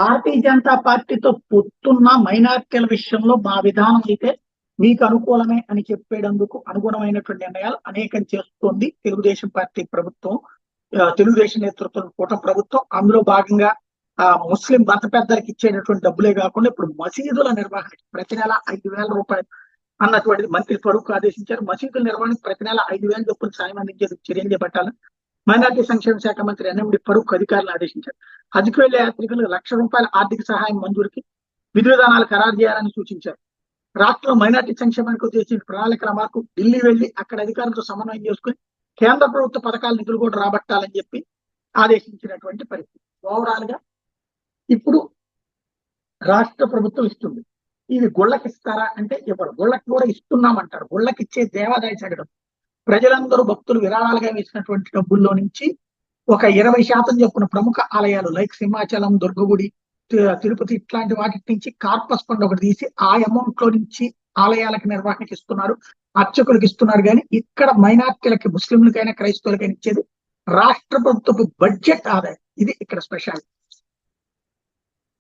భారతీయ జనతా పార్టీతో పొత్తున్న మైనార్టీల విషయంలో మా విధానం అయితే మీకు అనుకూలమే అని చెప్పేందుకు అనుగుణమైనటువంటి నిర్ణయాలు అనేకం చేస్తోంది తెలుగుదేశం పార్టీ ప్రభుత్వం. తెలుగుదేశం నేతృత్వం కూటమి ప్రభుత్వం. అందులో భాగంగా ముస్లిం మత పెద్దలకు ఇచ్చేటటువంటి డబ్బులే కాకుండా ఇప్పుడు మసీదుల నిర్వహణకి ప్రతి నెల 5,000 రూపాయలు అన్నటువంటిది మంత్రి ఫరూక్ ఆదేశించారు. మసీదుల నిర్వహణకు ప్రతి నెల 5,000 చొప్పున సాయం అందించేందుకు చర్యలు చేపట్టాలని మైనార్టీ సంక్షేమ శాఖ మంత్రి ఎన్ఎండి ఫరూక్ అధికారులు ఆదేశించారు. హజ్కు వెళ్లే యాత్రికులకు ₹1,00,000 ఆర్థిక సహాయం మంజూరుకి విధి విధానాలు ఖరారు చేయాలని సూచించారు. రాష్ట్రంలో మైనార్టీ సంక్షేమానికి ఉద్దేశించిన ప్రణాళికల మార్కు ఢిల్లీ వెళ్లి అక్కడ అధికారులతో సమన్వయం చేసుకుని కేంద్ర ప్రభుత్వ పథకాల నిధులు కూడా రాబట్టాలని చెప్పి ఆదేశించినటువంటి పరిస్థితి. ఓవరాల్ గా ఇప్పుడు రాష్ట్ర ప్రభుత్వం ఇస్తుంది. ఇది గుళ్ళకి ఇస్తారా అంటే ఇవ్వరు. గుళ్ళకి కూడా ఇస్తున్నామంటారు. గుళ్ళకి ఇచ్చే దేవాదాయ శాఖ ప్రజలందరూ భక్తులు విరాళాలుగా వేసినటువంటి డబ్బుల్లో నుంచి ఒక 20% చొప్పున ప్రముఖ ఆలయాలు లైక్ సింహాచలం, దుర్గగుడి, తిరుపతి ఇట్లాంటి వాటి నుంచి కార్పస్ ఫండ్ ఒకటి తీసి ఆ అమౌంట్ లో నుంచి ఆలయాలకు నిర్వహణకి ఇస్తున్నారు, అర్చకులకు ఇస్తున్నారు. కానీ ఇక్కడ మైనార్టీలకి, ముస్లింలకైనా క్రైస్తవులకైనా ఇచ్చేది రాష్ట్ర ప్రభుత్వపు బడ్జెట్ ఆదాయం. ఇది ఇక్కడ స్పెషాలిటీ.